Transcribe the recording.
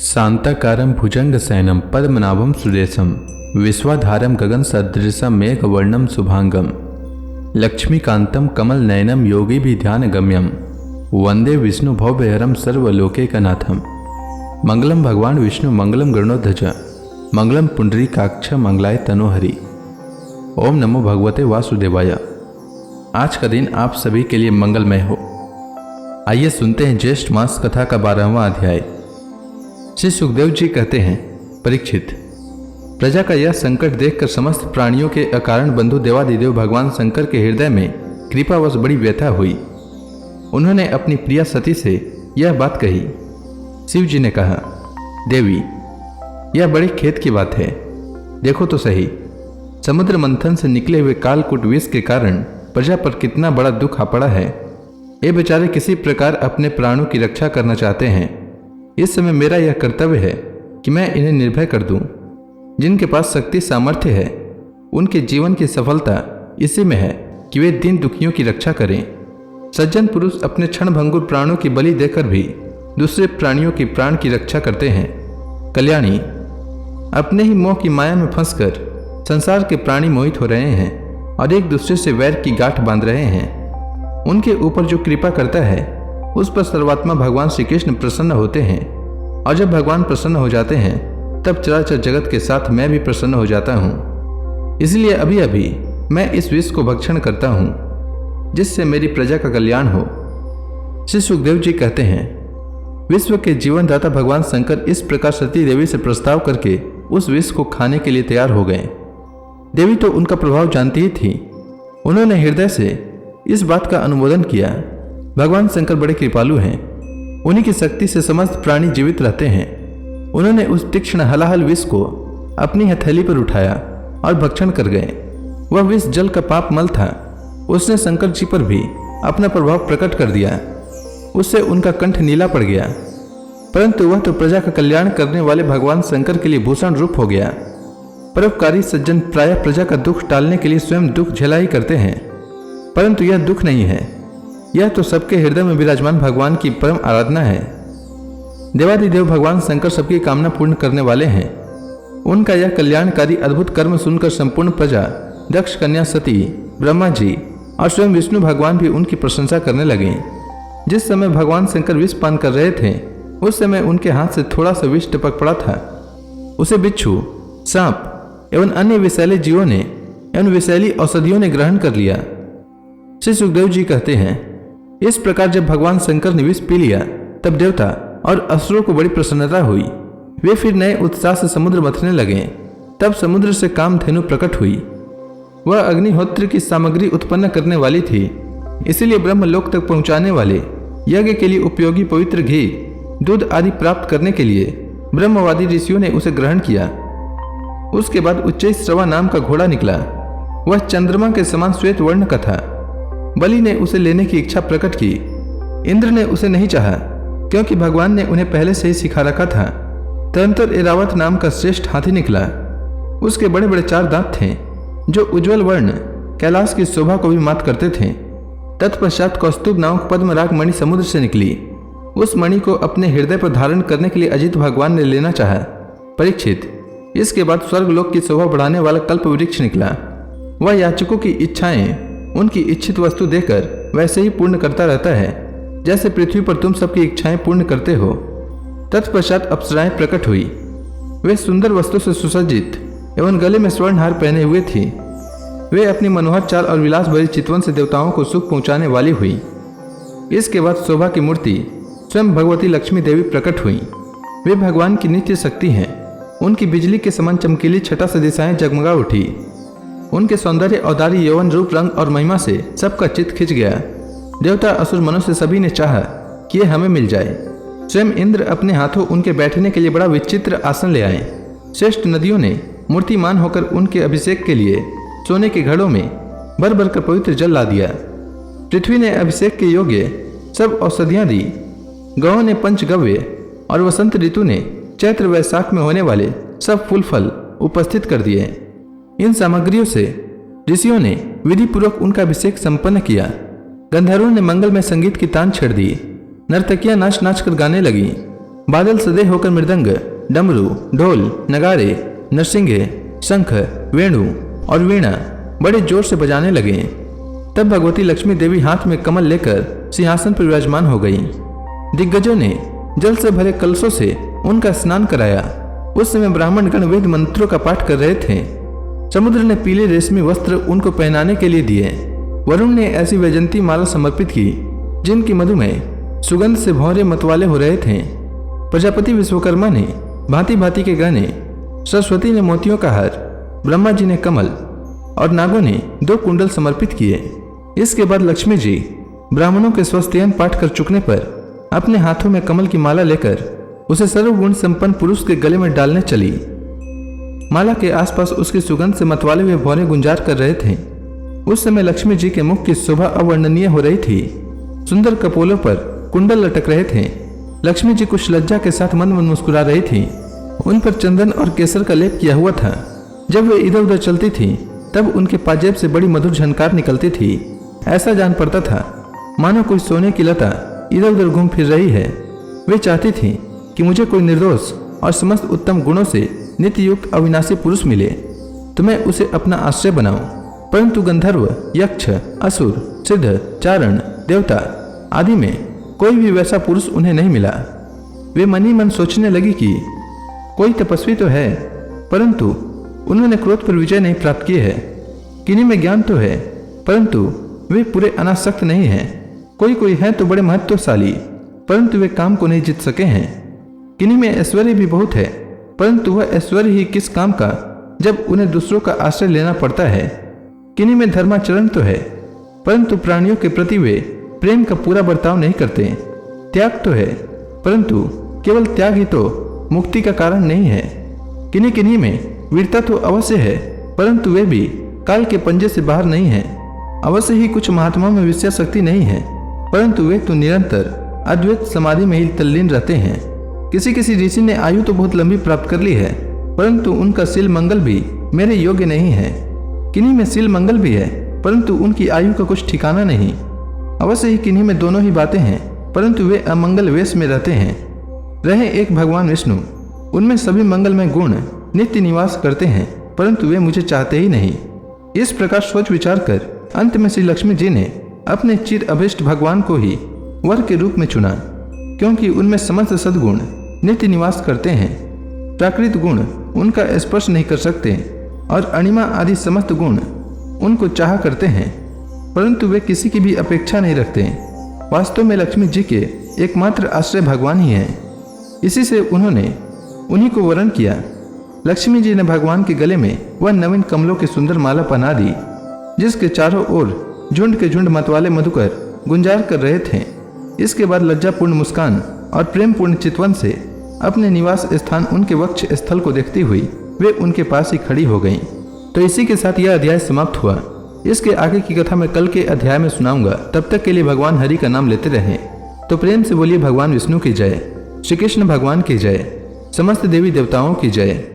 शांताकारं भुजंगशयनं पद्मनाभं सुरेशं विश्वाधारं गगनसदृशं मेघवर्णं शुभांगं लक्ष्मीकान्तं कमलनयनं योगिभिध्यानगम्यं वंदे विष्णु भवभयहरं सर्वलोकैकनाथं। मंगलम भगवान विष्णु मंगलम गरुड़ध्वज मंगलम पुंडरीकाक्ष मंगलाय तनोहरि। ओम नमो भगवते वासुदेवाय। आज का दिन आप सभी के लिए मंगलमय हो। आइए सुनते हैं ज्येष्ठ मास कथा का 12वां अध्याय। श्री सुखदेव जी कहते हैं, परीक्षित, प्रजा का यह संकट देखकर समस्त प्राणियों के अकारण बंधु देवादिदेव भगवान शंकर के हृदय में कृपावश बड़ी व्यथा हुई। उन्होंने अपनी प्रिया सती से यह बात कही। शिव जी ने कहा, देवी, यह बड़े खेद की बात है। देखो तो सही, समुद्र मंथन से निकले हुए कालकूट विष के कारण प्रजा पर कितना बड़ा दुख आ पड़ा है। ये बेचारे किसी प्रकार अपने प्राणों की रक्षा करना चाहते हैं। इस समय मेरा यह कर्तव्य है कि मैं इन्हें निर्भय कर दूं। जिनके पास शक्ति सामर्थ्य है, उनके जीवन की सफलता इसी में है कि वे दीन दुखियों की रक्षा करें। सज्जन पुरुष अपने क्षणभंगुर प्राणों की बलि देकर भी दूसरे प्राणियों की प्राण की रक्षा करते हैं। कल्याणी, अपने ही मोह की माया में फंसकर संसार के प्राणी मोहित हो रहे हैं और एक दूसरे से वैर की गांठ बांध रहे हैं। उनके ऊपर जो कृपा करता है उस पर सर्वात्मा भगवान श्री कृष्ण प्रसन्न होते हैं, और जब भगवान प्रसन्न हो जाते हैं तब चराचर जगत के साथ मैं भी प्रसन्न हो जाता हूँ। इसलिए अभी अभी मैं इस विष को भक्षण करता हूँ जिससे मेरी प्रजा का कल्याण हो। श्री सुखदेव जी कहते हैं, विश्व के जीवनदाता भगवान शंकर इस प्रकार सती देवी से प्रस्ताव करके उस विष को खाने के लिए तैयार हो गए। देवी तो उनका प्रभाव जानती ही थी। उन्होंने हृदय से इस बात का अनुमोदन किया। भगवान शंकर बड़े कृपालु हैं, उन्हीं की शक्ति से समस्त प्राणी जीवित रहते हैं। उन्होंने उस तीक्ष्ण हलाहल विष को अपनी हथेली पर उठाया और भक्षण कर गए। वह विष जल का पाप मल था। उसने शंकर जी पर भी अपना प्रभाव प्रकट कर दिया। उससे उनका कंठ नीला पड़ गया, परंतु वह तो प्रजा का कल्याण करने वाले भगवान शंकर के लिए भूषण रूप हो गया। परोपकारी सज्जन प्रायः प्रजा का दुख टालने के लिए स्वयं दुख झेला ही करते हैं, परंतु यह दुख नहीं है। यह तो सबके हृदय में विराजमान भगवान की परम आराधना है। देवादिदेव भगवान शंकर सबकी कामना पूर्ण करने वाले हैं। उनका यह कल्याणकारी अद्भुत कर्म सुनकर संपूर्ण प्रजा, दक्ष कन्या सती, ब्रह्मा जी और स्वयं विष्णु भगवान भी उनकी प्रशंसा करने लगे। जिस समय भगवान शंकर विष पान कर रहे थे उस समय उनके हाथ से थोड़ा सा विष टपक पड़ा था। उसे बिच्छू, सांप एवं अन्य विषैले जीवों ने एवं विषैली औषधियों ने ग्रहण कर लिया। श्री सुखदेव जी कहते हैं, इस प्रकार जब भगवान शंकर ने विष पी लिया तब देवता और असुरों को बड़ी प्रसन्नता हुई। वे फिर नए उत्साह से समुद्र मथने लगे। तब समुद्र से कामधेनु प्रकट हुई। वह अग्निहोत्र की सामग्री उत्पन्न करने वाली थी, इसीलिए ब्रह्मलोक तक पहुंचाने वाले यज्ञ के लिए उपयोगी पवित्र घी, दूध आदि प्राप्त करने के लिए ब्रह्मवादी ऋषियों ने उसे ग्रहण किया। उसके बाद उच्चैःश्रवा नाम का घोड़ा निकला। वह चंद्रमा के समान श्वेत वर्ण का था। बलि ने उसे लेने की इच्छा प्रकट की। इंद्र ने उसे नहीं चाहा, क्योंकि भगवान ने उन्हें पहले से ही सिखा रखा था। तदंतर एरावत नाम का श्रेष्ठ हाथी निकला। उसके बड़े बड़े 4 दांत थे जो उज्ज्वल वर्ण कैलाश की शोभा को भी मात करते थे। तत्पश्चात कौस्तुभ नामक पद्मराग मणि समुद्र से निकली। उस मणि को अपने हृदय पर धारण करने के लिए अजित भगवान ने लेना चाहा। परीक्षित, इसके बाद स्वर्गलोक की शोभा बढ़ाने वाला कल्प वृक्ष निकला। वह याचकों की इच्छाएं उनकी इच्छित वस्तु देकर वैसे ही पूर्ण करता रहता है जैसे पृथ्वी पर तुम सबकी इच्छाएं पूर्ण करते हो। तत्पश्चात अप्सराएं प्रकट हुई। वे सुंदर वस्तु से सुसज्जित एवं गले में स्वर्णहार पहने हुए थी। वे अपनी मनोहर चाल और विलास भरी चितवन से देवताओं को सुख पहुंचाने वाली हुई। इसके बाद शोभा की मूर्ति स्वयं भगवती लक्ष्मी देवी प्रकट हुई। वे भगवान की नित्य शक्ति हैं। उनकी बिजली के समान चमकीली छटा से दिशाएं जगमगा उठी। उनके सौंदर्य, औदार्य, यौवन, रूप, रंग और महिमा से सबका चित्त खिंच गया। देवता, असुर, मनुष्य सभी ने चाहा कि यह हमें मिल जाए। स्वयं इंद्र अपने हाथों उनके बैठने के लिए बड़ा विचित्र आसन ले आए। श्रेष्ठ नदियों ने मूर्तिमान होकर उनके अभिषेक के लिए सोने के घड़ों में भर भर कर पवित्र जल ला दिया। पृथ्वी ने अभिषेक के योग्य सब औषधियाँ दी। गौों ने पंचगव्य और वसंत ऋतु ने चैत्र वैशाख में होने वाले सब फूल फल उपस्थित कर दिए। इन सामग्रियों से ऋषियों ने विधि पूर्वक उनका अभिषेक संपन्न किया। गंधर्वों ने मंगल में संगीत की तान छेड़ दी। नर्तकियां नाच नाच कर गाने लगी। बादल सदे होकर मृदंग, डमरू, ढोल, नगारे, नरसिंगे, शंख, वेणु और वीणा बड़े जोर से बजाने लगे। तब भगवती लक्ष्मी देवी हाथ में कमल लेकर सिंहासन पर विराजमान हो गई। दिग्गजों ने जल से भरे कलशों से उनका स्नान कराया। उस समय ब्राह्मण गण वेद मंत्रों का पाठ कर रहे थे। समुद्र ने पीले रेशमी वस्त्र उनको पहनाने के लिए दिए। वरुण ने ऐसी वैजंती माला समर्पित की जिनकी मधु में सुगंध से भौरे मतवाले हो रहे थे। प्रजापति विश्वकर्मा ने भांति भांति के गहने, सरस्वती ने मोतियों का हार, ब्रह्मा जी ने कमल और नागों ने 2 कुंडल समर्पित किए। इसके बाद लक्ष्मी जी ब्राह्मणों के स्वस्तियन पाठ कर चुकने पर अपने हाथों में कमल की माला लेकर उसे सर्वगुण संपन्न पुरुष के गले में डालने चली। माला के आसपास उसकी सुगंध से मतवाले हुए भौरे गुंजार कर रहे थे। उस समय लक्ष्मी जी के मुख की शोभा अवर्णनीय हो रही थी। सुंदर कपोलों पर कुंडल लटक रहे थे। लक्ष्मी जी कुछ लज्जा के साथ मन मन मुस्कुरा रही थी। उन पर चंदन और केसर का लेप किया हुआ था। जब वे इधर उधर चलती थी तब उनके पाजेब से बड़ी मधुर झनकार निकलती थी। ऐसा जान पड़ता था मानो कोई सोने की लता इधर उधर घूम फिर रही है। वे चाहती थी कि मुझे कोई निर्दोष और समस्त उत्तम गुणों से नित्य युक्त अविनाशी पुरुष मिले तो मैं उसे अपना आश्रय बनाऊं। परंतु गंधर्व, यक्ष, असुर, सिद्ध, चारण, देवता आदि में कोई भी वैसा पुरुष उन्हें नहीं मिला। वे मन ही मन सोचने लगी कि कोई तपस्वी तो है परंतु उन्होंने क्रोध पर विजय नहीं प्राप्त की है। किन्हीं में ज्ञान तो है परंतु वे पूरे अनासक्त नहीं हैं। कोई कोई है तो बड़े महत्वशाली परंतु वे काम को नहीं जीत सके हैं। किन्हीं में ऐश्वर्य भी बहुत है परंतु वह ऐश्वर्य ही किस काम का जब उन्हें दूसरों का आश्रय लेना पड़ता है। किन्हीं में धर्माचरण तो है परंतु प्राणियों के प्रति वे प्रेम का पूरा बर्ताव नहीं करते। त्याग तो है परंतु केवल त्याग ही तो मुक्ति का कारण नहीं है। किन्हीं किन्हीं में वीरता तो अवश्य है परंतु वे भी काल के पंजे से बाहर नहीं है। अवश्य ही कुछ महात्माओं में विषय शक्ति नहीं है परंतु वे तो निरंतर अद्वैत समाधि में ही तल्लीन रहते हैं। किसी किसी ऋषि ने आयु तो बहुत लंबी प्राप्त कर ली है परंतु उनका शील मंगल भी मेरे योग्य नहीं है। किन्हीं में शील मंगल भी है परंतु उनकी आयु का कुछ ठिकाना नहीं। अवश्य ही किन्हीं में दोनों ही बातें हैं परंतु वे अमंगल वेश में रहते हैं। रहे एक भगवान विष्णु, उनमें सभी मंगलमय गुण नित्य निवास करते हैं परंतु वे मुझे चाहते ही नहीं। इस प्रकार सोच विचार कर अंत में श्री लक्ष्मी जी ने अपने चिर अभिष्ट भगवान को ही वर के रूप में चुना क्योंकि उनमें समस्त सद्गुण नित्य निवास करते हैं। प्राकृत गुण उनका स्पर्श नहीं कर सकते और अणिमा आदि समस्त गुण उनको चाहा करते हैं परंतु वे किसी की भी अपेक्षा नहीं रखते। वास्तव में लक्ष्मी जी के एकमात्र आश्रय भगवान ही हैं। इसी से उन्होंने उन्हीं को वरण किया। लक्ष्मी जी ने भगवान के गले में वह नवीन कमलों की सुंदर माला पहना दी जिसके चारों ओर झुंड के झुंड मतवाले मधुकर गुंजार कर रहे थे। इसके बाद लज्जापूर्ण मुस्कान और प्रेमपूर्ण चितवन से अपने निवास स्थान उनके वक्ष स्थल को देखती हुई वे उनके पास ही खड़ी हो गईं। तो इसी के साथ यह अध्याय समाप्त हुआ। इसके आगे की कथा मैं कल के अध्याय में सुनाऊंगा। तब तक के लिए भगवान हरि का नाम लेते रहें। तो प्रेम से बोलिए भगवान विष्णु की जय, श्री कृष्ण भगवान की जय, समस्त देवी देवताओं की जय।